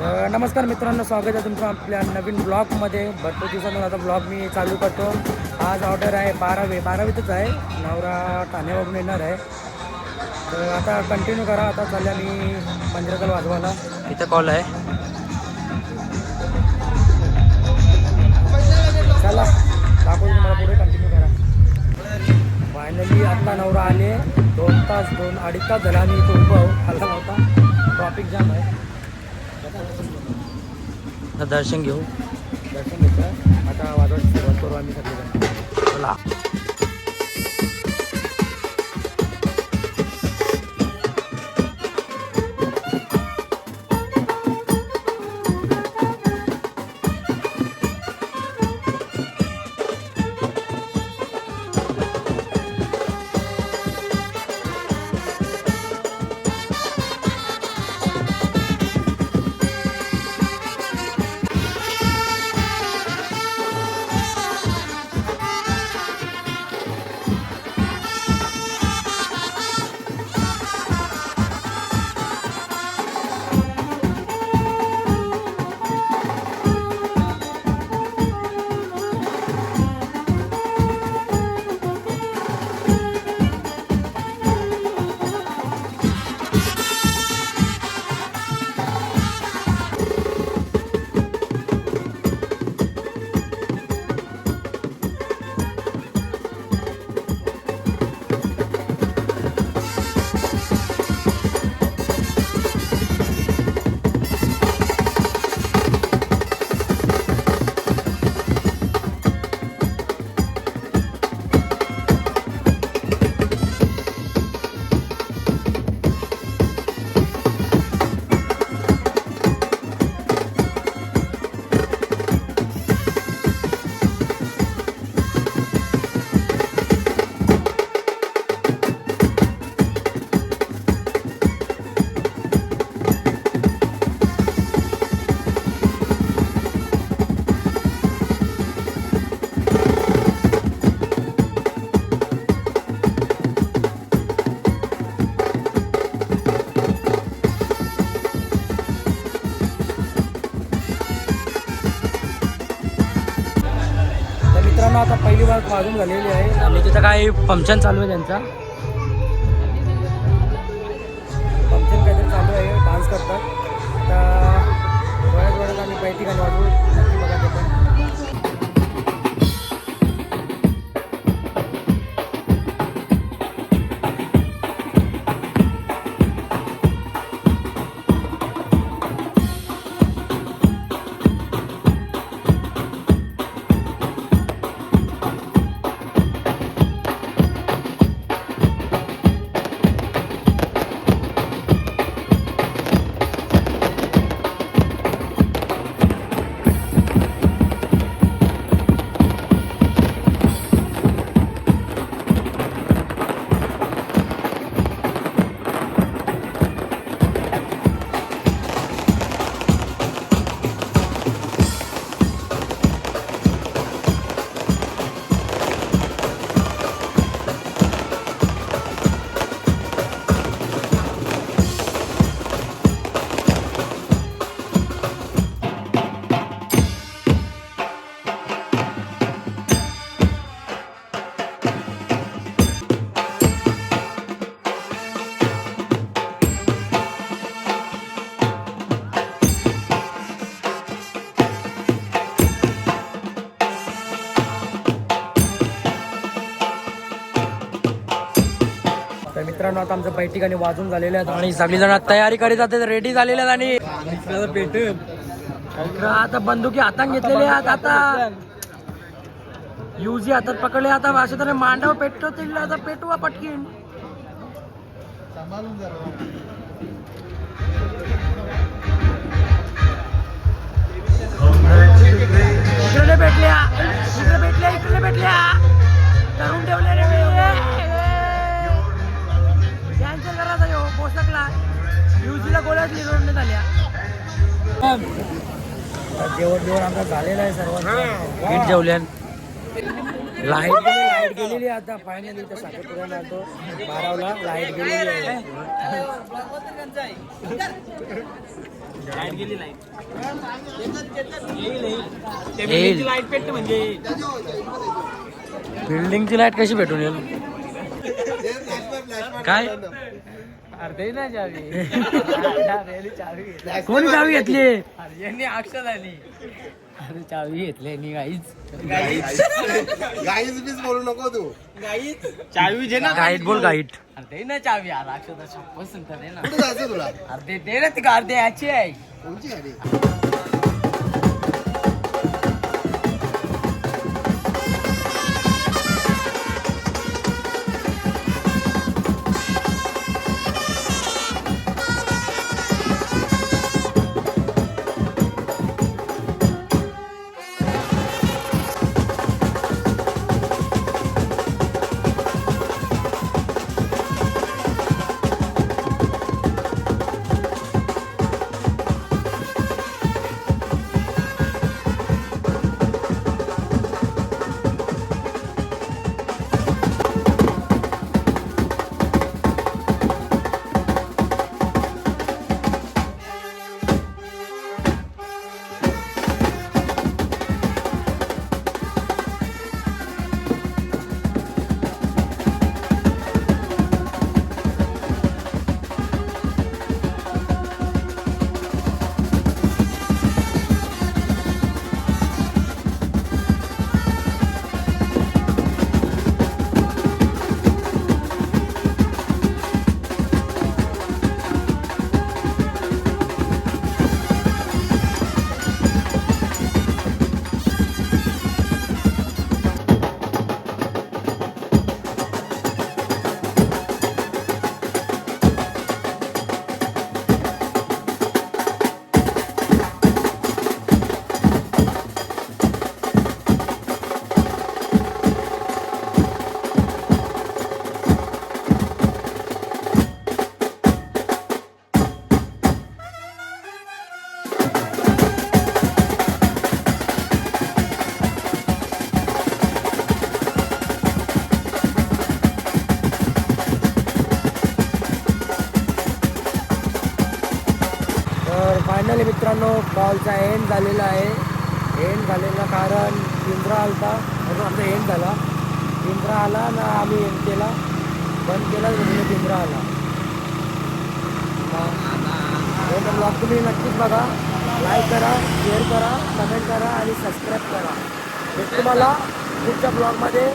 नमस्कार मित्रांनो, स्वागत आहे तुमचं आपल्या नवीन ब्लॉगमध्ये. भरपूर दिवसांनी आता ब्लॉग मी चालू करतो. आज ऑर्डर आहे 12वीतच आहे. नवरा ठाण्यावरून येणार आहे, तर आता कंटिन्यू करा. आता चालल्या मी पंजरकल वाजवायला. इथं कॉल आहे, चला दाखवतो तुम्हाला, पुढे कंटिन्यू करा. फायनली आता नवरा आले. 2-2.5 तास झाला आणि इथं उभं हलका नव्हता, ट्रॉफिक जाम आहे. दर्शन घेऊ, दर्शन घेतलं. आता वाजवायची सुरुवात करू आम्ही सगळेजण. चला. आता पहिली बार वाजून झालेली आहे आणि तिथं काही फंक्शन चालू आहे. त्यांचा फंक्शन काहीतरी चालू आहे, डान्स करतात. आता थोड्याच आम्ही काही ठिकाणी वाजवू. नक्की बघा ते पण. मित्रांनो, आता आमचं काही ठिकाणी वाजून झालेले आहेत आणि सगळीजण तयारी करीत जाते, रेडी झालेले आहेत. आणि पेट आता बंदुकी हातात घेतलेले आहेत. आता युजी हातात पकडले. आता अशा तरी मांडव पेटवतील. आता पेटवा पटकीन. इकडे भेटल्या, इकडे भेटल्या, इकडे भेटल्या. करून ठेवले रे. कॅन्सल करायचा यो पोचकला. युजीला गोळ्याच लिहिण्यात आल्या. जेवण आमचं झालेलं आहे सर्वांचं. नीट जेवल्या. लाईट लाईट गेलेली आहे आता फायनली इथं साखरपुड्याला आलतो 12ला लाईट गेलेली आहे. लाईट पेटते म्हणजे बिल्डिंगची लाईट कशी भेटून येईल काय अर्धे ना चावी चावी कोणी चावी घेतली यांनी अक्षर आली अरे चावी घेतली नाही गाईच बीच बोलू नको तू. चावी जे ना गाईड बोल गाईड अर्धे ना चावी यार अक्षर पसंत आहे ना कुठे जायचं तुला? अर्धे दे ना ती अर्धे याची आहे कोणची गाडी? तर फायनली मित्रांनो कॉलचा एंड झालेला आहे. एंड झालेला कारण पिंजरा आलता म्हणून आमचा एंड झाला. पिंजरा आला ना आम्ही एंड केला बंद केला म्हणजे पिंजरा आला. ब्लॉग तुम्ही नक्कीच बघा. लाईक करा, शेअर करा, कमेंट करा आणि सबस्क्राईब करा. तुम्हाला पुढच्या ब्लॉगमध्ये